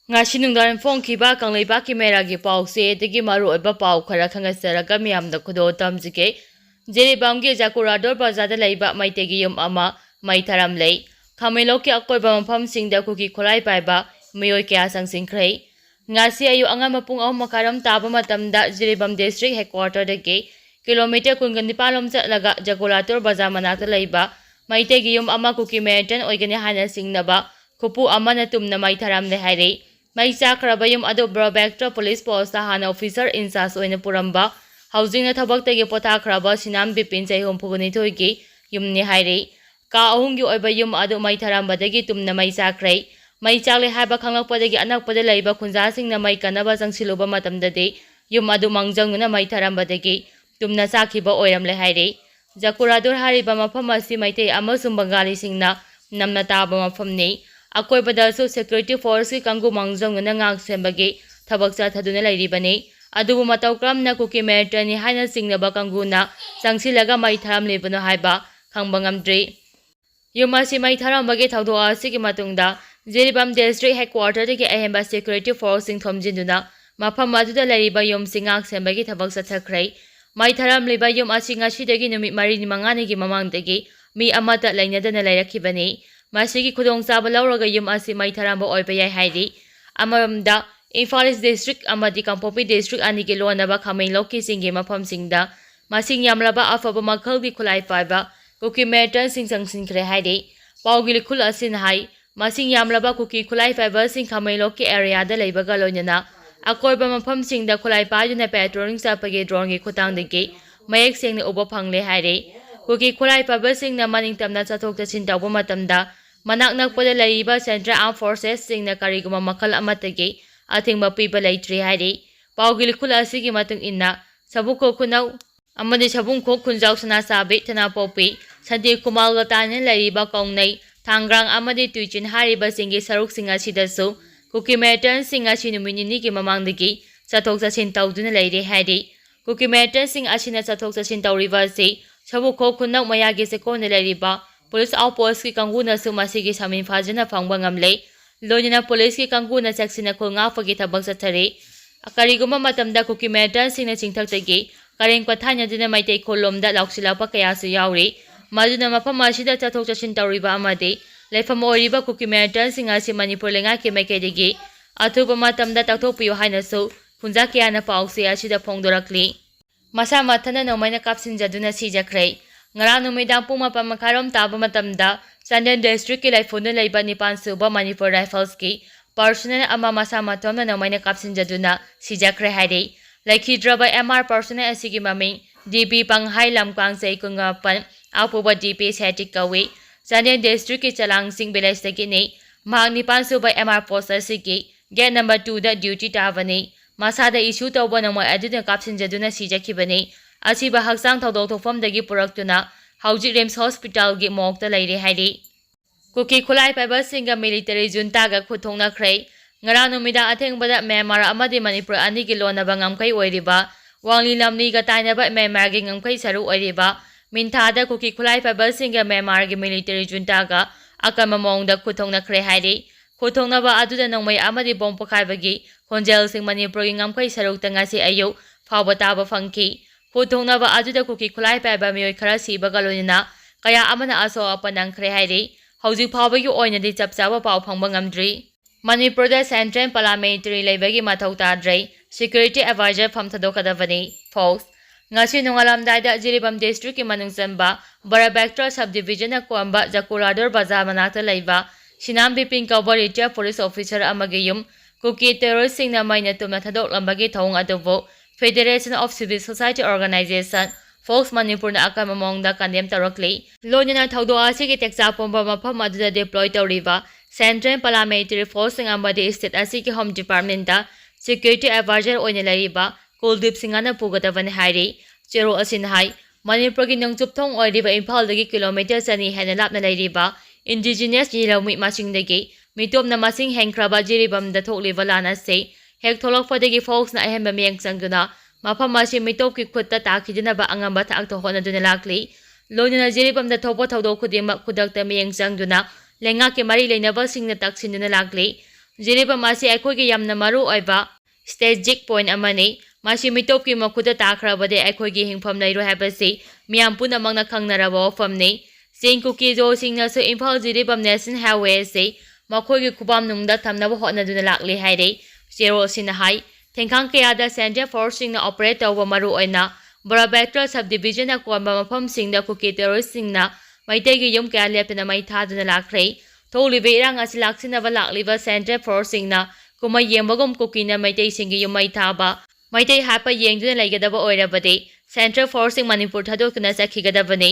Ngasi nungdaran phongkhiba kangleibaki meragi pause degi maru oiba pau khara khangasaraga miyamda khudo tamjike jeribamgi jakurador bazada leiba maitegi yum ama maitharam lei khameloki akoiba mafam singda kuki kholai paiba miyoi kya sangsingkhrei ngasi ayu angama pung ahum makaram taba matamda jeribam district headquarter degi kilometer kungan nipalom chatlaga jakurador bazar manakta leiba maitegi yum ama kuki meritan oigani hana singnaba khupu amana tumna maitharam le hairi Mai chakrabayum ado Brobector Police Post hana officer in charge oina puramba housing na thabak tagi pota khraba sinam bipin chai hom phugani thoigi yumni hairi ka ahungi oiba yum ado mai tharamba dagi tumna mai chakrai mai chakle haiba khanglakpa dagi anakpada leiba khunja singna mai kanaba jangsiluba matamdadi yum ado mangjangna mai tharamba dagi tumna chakhiba oiramle hairi Jakuradur hariba mafam asi maitei amasum bangali singna namna taba mafamni Akoi badasu security force ki kangu mangjong na ngak sembagi thabak cha thaduna lairibani adubu matau kramna kuki meritani haina singnaba kanguna changsilaga mai tharam lebano haiba khangbangam yumasi mai tharam bagi thawdo asi ki matungda jeribam district headquarter ki ahemba security force sing thomjinduna mafam aduda lairiba yum singak sembagi thabak cha thakrai mai tharam leba yum asi ngasi dagi numit mari ni mangani gi mamang dagi mi amata lainadana lairakhibani Masigi khudong chaba lauraga yum asi mai tharamba oiba yai hairi amaramda Imphal East District amadi Kangpokpi District ani ki lonaba khameinloki singge mafam singda masing yamlaba afaba makhalgi khulai paiba kuki meritan sing sangsingkhre hairi paugili khul asin hai masing yamlaba kuki khulai paiba sing khameinloki area da leibaga loinana akoiba mafam singda khulai paiduna patrolling sapage drone gi khutangdagi mayek singna uba phangle hairi Kuki khulai paiba singna maning tamna chathok chachin tawba matamda manak nakpada laiba Central Armed Forces singna kariguma makhal amatagi athingba piba leitri hairi paugil khul asigi matung inna sabuko khunau amadi sabungko khunjau sana sabi thana popi sandi kumalga tanan laiba kaungnai thangrang amadi tuichin hariba singi saruk singa sidasu kuki metan singa sinumini ki mamangdagi chathok chachin tawduna leire hairi kuki metan sing asina chathok chachin tawriba si Sabuko kunak mayagi seko nilariba, police outpost ki kanguna sumasigi samin fajana fangba ngamle, lonina police ki kanguna saksina ko nga pagkitabang sa tari, akariguma matamda kuki medan sing na singtak tagi, karing patanya dina may tay kolomda lauksila pa kaya sa yaore, maduna mapamasida tatok chachin tawriba amade, laifam oriba kuki medan sing si Manipur lenga ki may kaidigi, atuba matamda tatok piyo hainaso, kunza kaya na paauksi asida pongdorakli. Masa matana nomay na kapsinjaduna si Jakray. Ngarang numidang pumapang makarom taba matamda, Sandan District ki laifundun laiba ni Pansuba Manipur Rifles ki, personal ama masa matom na nomay na kapsinjaduna si Jakray hari. Laikhidra by MR personal asigi maming, DB Panghay Lamkang sa ikungapan, apuba DP Setik Kawi, Sandan District ki Chalang Sing Bilas na gini, mahang ni Pansuba MR post asigi, get number 2 da duty tavani. Masada issue tawba ng mga aduna kapsinjaduna si Jakibani, asiba haksang tawdaw tofam dagi puraktuna, hauji Rems Hospital gi mokta lairi hairi. Kuki khulai paiba singga Military Junta ga khut thoknakhre, ngarang numida atheng bada Myanmar amadi Manipur ani gi lonaba ngamkai oiriba, wangli lamni ga tainaba Myanmar gi ngamkai saru oiriba, minthada kuki khulai paiba singga Myanmar gi Military Junta ga akama mongda khut thoknakhre hairi. Khutongnaba aduda nongmay amadi bom pakharbagi khonjel sing Manipur gi ngamkai saruk tangasi ayo phawba taba phangki khutongnaba aduda kuki khulai paiba miyoi khara sibaga loinina kaya amana aso apanangkhre hairi hauji phawbagi oinadi chapchaba paw phangba ngamdri Manipur da Central Parliamentary leibagi mathau tadrai security advisor pham thadokadavani folks ngasi nongalamdaida Jiribam district ki manungsanba Barabector subdivision na kwamba Jakurador bazar manakta leiba Sinam bipin kauba retired police officer amagiyum kuki terrorist sing na may natumna thadok lambagi thawng adobo Federation of Civil Society Organization Folks Manipur na akamamongda kandem tarakli lonya na thawdo asigi teksa pomba mafam aduda deploy tawriba Central Parliamentary Force sing ambadi state asigi Home Department da security advisor oina lariba Kuldip Singana pugatavan hairi chero asin hai Manipur gi nangchup thong oiriba Imphal dagi kilometer sani hena lapna lariba Indigenous Jilaumi Masingdagi, Mitom na Masing Henkraba Jiribam da Tokliva Lana say, Hek Tolok Padagi folks na Ahemba Miang Sangduna, Mapamasi Mitop ki Kutta Takidina ba Angamba Taktohona Dunalakli, Lona na Jiribam da Topo Taudo Kudima Kudakta Miang Sangduna, Lenga ki Mari Lenaba Sing na Taksin Dunalakli, ꯖꯦꯔꯤꯕꯝ ꯑꯁꯤ ꯑꯩꯈꯣꯏꯒꯤ ꯌꯥꯝꯅ ꯃꯔꯨꯑꯣꯏꯕ ꯁ꯭ꯇ꯭ꯔꯦꯇꯦꯖꯤꯛ point ꯑꯃꯅꯤ ꯃꯁꯤ ꯃꯤꯇꯣꯞꯀꯤ ꯃꯈꯨꯠꯇ ꯇꯥꯈ꯭ꯔꯕꯗꯤ ꯑꯩꯈꯣꯏꯒꯤ ꯍꯤꯡꯐꯝ ꯂꯩꯔꯣꯏ ꯍꯥꯏꯕꯁꯤ ꯃꯤꯌꯥꯝ ꯄꯨꯝꯅꯃꯛꯅ ꯈꯪꯅꯔꯕ ꯋꯥꯐꯝꯅꯤ ꯆꯤꯡ ꯀꯨꯀꯤꯖꯣꯁꯤꯡꯅꯁꯨ ꯏꯝꯐꯥꯜ ꯖꯤꯔꯤꯕꯝ ꯅꯦꯁꯅꯦꯜ ꯍꯥꯏꯋꯦ ꯑꯁꯤ ꯃꯈꯣꯏꯒꯤ ꯈꯨꯕꯝꯅꯨꯡꯗ ꯊꯝꯅꯕ ꯍꯣꯠꯅꯗꯨꯅ ꯂꯥꯛꯂꯤ ꯍꯥꯏꯔꯤ ꯆꯦꯔꯣꯜ ꯑꯁꯤꯅ ꯍꯥꯏ ꯊꯦꯡꯈꯥꯡ ꯀꯌꯥꯗ ꯁꯦꯟꯇ꯭ꯔꯦꯜ ꯐꯣꯔꯁꯁꯤꯡꯅ ꯑꯣꯄꯔꯦꯠ ꯇꯧꯕ ꯃꯔꯨꯑꯣꯏꯅ ꯕꯣꯔꯥꯕꯦꯛꯇ꯭ꯔ ꯁꯕ ꯗꯤꯕꯤꯖꯟꯅ ꯀꯣꯟꯕ ꯃꯐꯝꯁꯤꯡꯗ ꯀꯨꯀꯤ ꯇꯦꯔꯣꯔꯤꯁꯁꯤꯡꯅ ꯃꯩꯇꯩꯒꯤ ꯌꯨꯝ ꯀꯌꯥ ꯂꯦꯞꯇꯅ ꯃꯩ ꯊꯥꯗꯨꯅ ꯂꯥꯛꯈ꯭ꯔꯦ ꯊꯣꯛꯂꯤꯕ ꯏꯔꯥꯡ ꯑꯁꯤ ꯂꯥꯛꯁꯤꯟꯅꯕ ꯂꯥꯛꯂꯤꯕ ꯁꯦꯟꯇ꯭ꯔꯦꯜ ꯐꯣꯔꯁꯁꯤꯡꯅ ꯀꯨꯝꯃꯩ ꯌꯦꯡꯕꯒꯨꯝ ꯀꯨꯀꯤꯅ ꯃꯩꯇꯩꯁꯤꯡꯒꯤ ꯌꯨꯝ ꯃꯩ ꯊꯥꯕ ꯃꯩꯇꯩ ꯍꯥꯠꯄ ꯌꯦꯡꯗꯨꯅ ꯂꯩꯒꯗꯕ ꯑꯣꯏꯔꯕꯗꯤ ꯁꯦꯟꯇ꯭ꯔꯦꯜ ꯐꯣꯔꯁꯁꯤꯡ ꯃꯅꯤꯄꯨꯔ ꯊꯥꯗꯣꯛꯇꯨꯅ ꯆꯠꯈꯤꯒꯗꯕꯅꯤ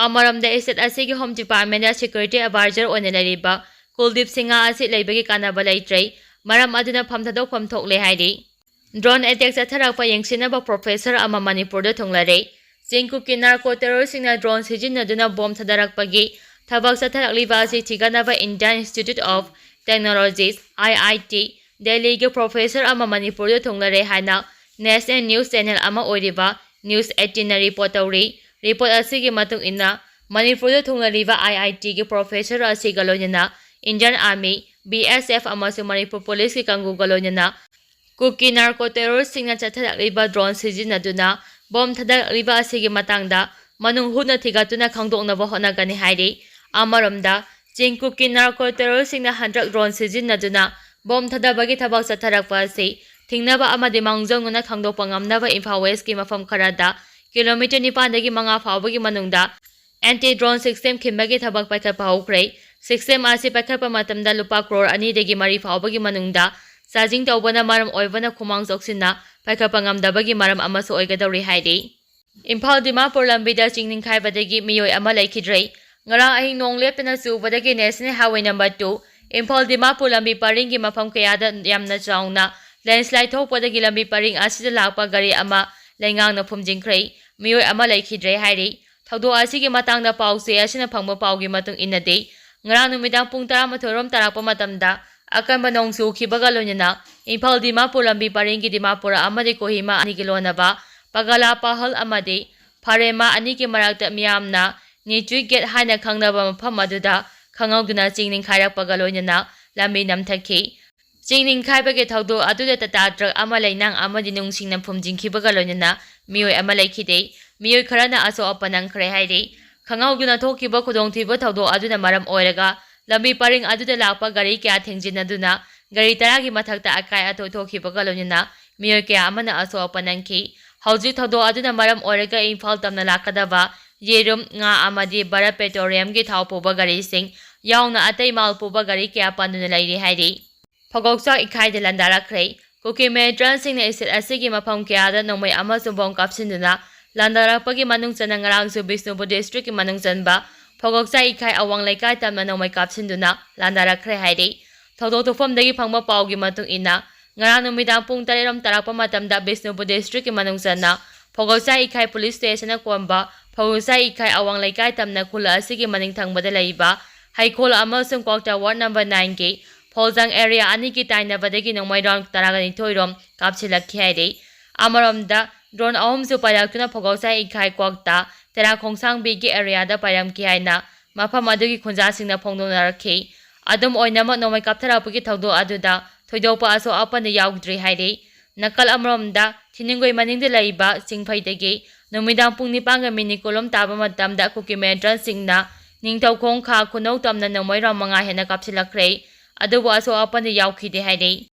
ꯑꯃꯔꯣꯝꯗ ꯏꯁꯇꯦꯠ ꯑꯁꯤꯒꯤ ꯍꯣꯝ ꯗꯤꯄꯥꯔꯠꯃꯦꯟꯇ ꯁꯦꯀ꯭ꯌꯨꯔꯤꯇꯤ ꯑꯦꯗꯚꯥꯏꯖꯔ ꯑꯣꯏꯅ ꯂꯩꯔꯤꯕ ꯀꯨꯜꯗꯤꯞ ꯁꯤꯡꯒ ꯑꯁꯤ ꯂꯩꯕꯒꯤ ꯀꯥꯟꯅꯕ ꯂꯩꯇ꯭ꯔꯦ ꯃꯔꯝ ꯑꯗꯨꯅ ꯐꯝ ꯊꯥꯗꯣꯛꯐꯝ ꯊꯣꯛꯂꯦ ꯍꯥꯏꯔꯤ ꯗ꯭ꯔꯣꯟ ꯑꯦꯇꯦꯛ ꯆꯠꯊꯔꯛꯄ ꯌꯦꯡꯁꯤꯟꯅꯕ ꯄ꯭ꯔꯣꯐꯦꯁꯔ ꯑꯃ ꯃꯅꯤꯄꯨꯔꯗ ꯊꯨꯡꯂꯔꯦ ꯆꯤꯡꯀꯨꯞꯀꯤ ꯅꯥꯔꯀꯣ ꯇꯦꯔꯣꯔꯤꯁꯁꯤꯡꯅ ꯗ꯭ꯔꯣꯟ ꯁꯤꯖꯤꯟꯅꯗꯨꯅ ꯕꯣꯝ ꯊꯥꯗꯔꯛꯄꯒꯤ ꯊꯕꯛ ꯆꯠꯊꯔꯛꯂꯤꯕ ꯑꯁꯤ ꯊꯤꯒꯠꯅꯕ Indian Institute of Technologies IIT ꯗꯦꯜꯂꯤꯒꯤ ꯄ꯭ꯔꯣꯐꯦꯁꯔ ꯑꯃ ꯃꯅꯤꯄꯨꯔꯗ ꯊꯨꯡꯂꯔꯦ ꯍꯥꯏꯅ ꯅꯦꯁꯅꯦꯜ ꯅ꯭ꯌꯨꯁ ꯆꯦꯅꯦꯜ ꯑꯃ ꯑꯣꯏꯔꯤꯕ ꯅ꯭ꯌꯨꯁ 18ꯅ ꯔꯤꯄꯣꯔꯠ ꯇꯧꯔꯤ ꯔꯤꯄꯣꯔꯠ ꯑꯁꯤꯒꯤ ꯃꯇꯨꯡ ꯏꯟꯅ ꯃꯅꯤꯄꯨꯔꯗ ꯊꯨꯡꯂꯔꯤꯕ IITꯒꯤ ꯄ꯭ꯔꯣꯐꯦꯁꯔ ꯑꯁꯤꯒ ꯂꯣꯏꯅꯅ ꯏꯟꯗꯤꯌꯟ ꯑꯥꯔꯃꯤ BSF ꯑꯃꯁꯨꯡ ꯃꯅꯤꯄꯨꯔ ꯄꯨꯂꯤꯁꯀꯤ ꯀꯥꯡꯕꯨꯒ ꯂꯣꯏꯅꯅ ꯀꯨꯀꯤ ꯅꯥꯔꯀꯣ ꯇꯦꯔꯣꯔꯤꯁꯁꯤꯡꯅ ꯆꯠꯊꯔꯛꯂꯤꯕ ꯗ꯭ꯔꯣꯟ ꯁꯤꯖꯤꯟꯅꯗꯨꯅ ꯕꯣꯝ ꯊꯥꯗꯔꯛꯂꯤꯕ ꯑꯁꯤꯒꯤ ꯃꯇꯥꯡꯗ ꯃꯅꯨꯡ ꯍꯨꯠꯅ ꯊꯤꯒꯠꯇꯨꯅ ꯈꯪꯗꯣꯛꯅꯕ ꯍꯣꯠꯅꯒꯅꯤ ꯍꯥꯏꯔꯤ ꯑꯃꯔꯣꯝꯗ ꯆꯤꯡꯀꯨꯞꯀꯤ ꯅꯥꯔꯀꯣ ꯇꯦꯔꯣꯔꯤꯁꯁꯤꯡꯅ ꯍꯟꯗꯛ ꯗ꯭ꯔꯣꯟ ꯁꯤꯖꯤꯟꯅꯗꯨꯅ ꯕꯣꯝ ꯊꯥꯗꯕꯒꯤ ꯊꯕꯛ ꯆꯠꯊꯔꯛꯄ ꯑꯁꯤ ꯊꯤꯡꯅꯕ ꯑꯃꯗꯤ ꯃꯥꯡꯖꯧꯅꯅ ꯈꯪꯗꯣꯛꯄ ꯉꯝꯅꯕ ꯏꯝꯐꯥꯜ ꯋꯦꯁꯀꯤ ꯃꯐꯝ ꯈꯔꯗ ꯀꯤꯂꯣꯃꯤꯇꯔ 9ꯗꯒꯤ 5 ꯐꯥꯎꯕꯒꯤ ꯃꯅꯨꯡꯗ ꯑꯦꯟꯇꯤ ꯗ꯭ꯔꯣꯟ ꯁꯤꯁꯇꯦꯝ ꯈꯤꯟꯕꯒꯤ ꯊꯕꯛ ꯄꯥꯏꯈꯠꯄ ꯍꯧꯈ꯭ꯔꯦ ꯁꯤꯁꯇꯦꯝ ꯑꯁꯤ ꯄꯥꯏꯈꯠꯄ ꯃꯇꯝꯗ ꯂꯨꯄꯥ ꯀ꯭ꯔꯣꯔ 2ꯗꯒꯤ 3 ꯐꯥꯎꯕꯒꯤ ꯃꯅꯨꯡꯗ ꯆꯥꯔꯖꯤꯡ ꯇꯧꯕꯅ ꯃꯔꯝ ꯑꯣꯏꯕꯅ ꯈꯨꯃꯥꯡ ꯆꯥꯎꯁꯤꯟꯅ ꯄꯥꯏꯈꯠꯄ ꯉꯝꯗꯕꯒꯤ ꯃꯔꯝ ꯑꯃꯁꯨ ꯑꯣꯏꯒꯗꯧꯔꯤ ꯍꯥꯏꯔꯤ ꯏꯝꯐꯥꯜ ꯗꯤꯃꯥꯄꯨꯔ ꯂꯝꯕꯤꯗ ꯆꯤꯡ ꯅꯤꯡꯈꯥꯏꯕꯗꯒꯤ ꯃꯤꯑꯣꯏ ꯑꯃ ꯂꯩꯈꯤꯗ꯭ꯔꯦ ꯉꯔꯥꯡ ꯑꯍꯤꯡ ꯅꯣꯡ ꯂꯦꯞꯇꯅ ꯆꯨꯕꯗꯒꯤ national highway number 2 Imphal Dimapur ꯂꯝꯕꯤ ꯄꯔꯤꯡꯒꯤ ꯃꯐꯝ ꯀꯌꯥꯗ ꯌꯥꯝꯅ ꯆꯥꯎꯅ ꯂꯦꯟꯁ꯭ꯂꯥꯏꯗ ꯊꯣꯛꯄꯗꯒꯤ ꯂꯝꯕꯤ ꯄꯔꯤꯡ ꯑꯁꯤꯗ ꯂꯥꯛꯄ ꯒꯥꯔꯤ ꯑꯃ ꯂꯩꯉꯥꯛꯅ ꯐꯨꯝꯖꯤꯟꯈ꯭ꯔꯦ ꯃꯤꯑꯣꯏ ꯑꯃ ꯂꯩꯈꯤꯗ꯭ꯔꯦ ꯍꯥꯏꯔꯤ ꯊꯧꯗꯣꯛ ꯑꯁꯤꯒꯤ ꯃꯇꯥꯡꯗ ꯄꯥꯎꯆꯦ ꯑꯁꯤꯅ ꯐꯪꯕ ꯄꯥꯎꯒꯤ ꯃꯇꯨꯡ ꯏꯟꯅꯗꯤ ꯉꯔꯥꯡ ꯅꯨꯃꯤꯗꯥꯡ ꯄꯨꯡ 12ꯔꯣꯝ ꯇꯥꯔꯛꯄ ꯃꯇꯝꯗ ꯑꯀꯟꯕ ꯅꯣꯡ ꯆꯨꯈꯤꯕꯒ ꯂꯣꯏꯅꯅ ꯏꯝꯐꯥꯜ ꯗꯤꯃꯥꯄꯨꯔ ꯂꯝꯕꯤ ꯄꯔꯤꯡꯒꯤ ꯗꯤꯃꯥꯄꯨꯔ ꯑꯃꯗꯤ ꯀꯣꯍꯤꯃꯥ ꯑꯅꯤꯒꯤ ꯂꯣꯟꯅꯕ ꯄꯒꯂꯥ ꯄꯥꯍꯜ ꯑꯃꯗꯤ ꯐꯥꯔꯦꯃꯥ ꯑꯅꯤꯒꯤ ꯃꯔꯛꯇ ꯃꯤꯌꯥꯝꯅ ꯅꯤꯆꯨꯏ ꯒꯦꯠ ꯍꯥꯏꯅ ꯈꯪꯅꯕ ꯃꯐꯝ ꯑꯗꯨꯗ ꯈꯪꯍꯧꯗꯨꯅ ꯆꯤꯡ ꯅꯤꯡꯈꯥꯏꯔꯛꯄꯒ ꯂꯣꯏꯅꯅ ꯂꯝꯕꯤ ꯅꯝꯊꯈꯤ ꯆꯤꯡ ꯅꯤꯡꯈꯥꯏꯕꯒꯤ ꯊꯧꯗꯣꯛ ꯑꯗꯨꯗ ꯇꯥꯇꯥ ꯇ꯭ꯔꯛ ꯑꯃ ꯂꯩꯅꯥꯡ ꯑꯃꯗꯤ ꯅꯨꯡꯁꯤꯡꯅ ꯐꯨꯝꯖꯤꯟꯈꯤꯕꯒ ꯂꯣꯏꯅꯅ ꯃꯤꯑꯣꯏ ꯑꯃ ꯂꯩꯈꯤꯗꯦ ꯃꯤꯑꯣꯏ ꯈꯔꯅ ꯑꯁꯣꯛ ꯑꯄꯟ ꯅꯪꯈ꯭ꯔꯦ ꯍꯥꯏꯔꯤ ꯈꯪꯍꯧꯗꯨꯅ ꯊꯣꯛꯈꯤꯕ ꯈꯨꯗꯣꯡꯊꯤꯕ ꯊꯧꯗꯣꯛ ꯑꯗꯨꯅ ꯃꯔꯝ ꯑꯣꯏꯔꯒ ꯂꯝꯕꯤ ꯄꯔꯤꯡ ꯑꯗꯨꯗ ꯂꯥꯛꯄ ꯒꯥꯔꯤ ꯀꯌꯥ ꯊꯦꯡꯖꯤꯟꯅꯗꯨꯅ ꯒꯥꯔꯤ 10ꯒꯤ ꯃꯊꯛꯇ ꯑꯀꯥꯏ ꯑꯇꯣꯏ ꯊꯣꯛꯈꯤꯕꯒ ꯂꯣꯏꯅꯅ ꯃꯤꯑꯣꯏ ꯀꯌా ꯑꯃꯅ ꯑꯁꯣꯛ ꯑꯄꯟ ꯅꯪꯈꯤ ꯍꯧꯖꯤꯛ ꯊꯧꯗꯣꯛ ꯑꯗꯨꯅ ꯃꯔꯝ ꯑꯣꯏꯔꯒ ꯏꯝꯐꯥꯜ ꯇꯝꯅ ꯂꯥꯛꯀꯗꯕ ꯌꯦꯔꯨꯝ ꯉꯥ ꯑꯃꯗꯤ ꯚꯥꯔꯠ ꯄꯦꯇ꯭ꯔꯣꯂꯤꯌꯝꯒꯤ ꯊꯥꯎ ꯄꯨꯕ ꯒꯥꯔꯤꯁꯤꯡ ꯌꯥꯎꯅ ꯑꯇꯩ ꯃꯥꯜ ꯄꯨꯕ ꯒꯥꯔꯤ ꯀꯌꯥ ꯄꯟꯗꯨꯅ ꯂꯩꯔꯤ ꯍꯥꯏꯔꯤ ꯐꯒꯧꯆꯥꯛ ꯏꯈꯥꯏꯗ ꯂꯥꯟꯗꯥꯔꯛꯈ꯭ꯔꯦ ꯀꯨꯀꯤ ꯃꯤꯂꯤꯇ꯭ꯔꯤꯁꯤꯡꯅ ꯏꯁꯇꯦꯠ ꯑꯁꯤꯒꯤ ꯃꯐꯝ ꯀꯌꯥꯗ ꯅꯣꯡꯃꯩ ꯑꯃꯁꯨꯡ ꯕꯣꯝ ꯀꯥꯞꯁꯤꯟꯗꯨꯅ ꯂꯥꯟꯗꯥꯔꯛꯄꯒꯤ ꯃꯅꯨꯡ ꯆꯟꯅ ꯉꯔꯥꯡꯁꯨ ꯕꯤꯁꯅꯨꯄꯨꯔ ꯗꯤꯁꯇ꯭ꯔꯤꯛꯀꯤ ꯃꯅꯨꯡ ꯆꯟꯕ ꯐꯒꯧꯆꯥꯛ ꯏꯈꯥꯏ ꯑꯋꯥꯡ ꯂꯩꯀꯥꯏ ꯇꯝꯅ ꯅꯣꯡꯃꯩ ꯀꯥꯞꯁꯤꯟꯗꯨꯅ ꯂꯥꯟꯗꯥꯔꯛꯈ꯭ꯔꯦ ꯍꯥꯏꯔꯤ ꯊꯧꯗꯣꯛ ꯊꯣꯛꯐꯝꯗꯒꯤ ꯐꯪꯕ ꯄꯥꯎꯒꯤ ꯃꯇꯨꯡ ꯏꯟꯅ ꯉꯔꯥꯡ ꯅꯨꯃꯤꯗꯥꯡ ꯄꯨꯡ 3ꯔꯣꯝ ꯇꯥꯔꯛꯄ ꯃꯇꯝꯗ ꯕꯤꯁꯅꯨꯄꯨꯔ ꯗꯤꯁꯇ꯭ꯔꯤꯛꯀꯤ ꯃꯅꯨꯡ ꯆꯟꯅ ꯐꯒꯧꯆꯥꯛ ꯏꯈꯥꯏ ꯄꯨꯂꯤꯁ ꯁ꯭ꯇꯦꯁꯟꯅ ꯀꯣꯟꯕ ꯐꯒꯧꯆꯥꯛ ꯏꯈꯥꯏ ꯑꯋꯥꯡ ꯂꯩꯀꯥꯏ ꯇꯝꯅ ꯈꯨꯜ ꯑꯁꯤꯒꯤ ꯃꯅꯤꯡ ꯊꯪꯕꯗ ꯂꯩꯕ ꯍꯩꯈꯣꯜ ꯑꯃꯁꯨꯡ ꯀ꯭ꯋꯥꯛꯇꯥ ꯋꯥꯔꯗ ꯅꯝꯕꯔ 9ꯒꯤ ꯐꯣꯜꯖꯥꯡ ꯑꯦꯔꯤꯌꯥ ꯑꯅꯤꯒꯤ ꯇꯥꯏꯅꯕꯗꯒꯤ ꯅꯣꯡꯃꯩ ꯔꯥꯎꯟ 12ꯔꯣꯝ ꯀꯥꯞꯁꯤꯜꯂꯛꯈꯤ ꯍꯥꯏꯔꯤ ꯑꯃꯔꯣꯝꯗ ꯗ꯭ꯔꯣꯟ ꯑꯍꯨꯝꯁꯨ ꯄꯥꯏꯔꯛꯇꯨꯅ ꯐꯒꯧꯆꯥꯛ ꯏꯈꯥꯏ ꯀ꯭ꯋꯥꯛꯇꯥ ꯇꯦꯔꯥꯈꯣꯡꯁꯥꯡꯕꯤꯒꯤ ꯑꯦꯔꯤꯌꯥꯗ ꯄꯥꯏꯔꯝꯈꯤ ꯍꯥꯏꯅ ꯃꯐꯝ ꯑꯗꯨꯒꯤ ꯈꯨꯟꯖꯥꯁꯤꯡꯅ ꯐꯣꯡꯗꯣꯛꯅꯔꯛꯈꯤ ꯑꯗꯨꯝ ꯑꯣꯏꯅꯃꯛ ꯅꯣꯡꯃꯩ ꯀꯥꯞꯊꯔꯛꯄꯒꯤ ꯊꯧꯗꯣꯛ ꯑꯗꯨꯗ ꯊꯣꯏꯗꯣꯛꯄ ꯑꯁꯣꯛ ꯑꯄꯟꯗꯤ ꯌꯥꯎꯗ꯭ꯔꯤ ꯍꯥꯏꯔꯤ ꯅꯥꯀꯜ ꯑꯃꯔꯣꯝꯗ ꯊꯤꯅꯤꯡꯒꯣꯏ ꯃꯅꯤꯡꯗ ꯂꯩꯕ ꯆꯤꯡꯐꯩꯗꯒꯤ ꯅꯨꯃꯤꯗꯥꯡ ꯄꯨꯡ 9:09 ꯇꯥꯕ ꯃꯇꯝꯗ ꯀꯨꯀꯤ ꯃꯤꯂꯤꯇ꯭ꯔꯤꯁꯤꯡꯅ ꯅꯤꯡꯊꯧꯈꯣꯡ ꯈꯥ ꯈꯨꯅꯧ ꯇꯝꯅ ꯅꯣꯡꯃꯩ ꯔꯥꯎꯟ 5 ꯍꯦꯟꯅ ꯀꯥꯞꯁꯤꯜꯂꯛꯈ꯭ꯔꯦ ꯑꯗꯨꯕꯨ ꯑꯁꯣꯛ ꯑꯄꯟꯗꯤ ꯌꯥꯎꯈꯤꯗꯦ ꯍꯥꯏꯔꯤ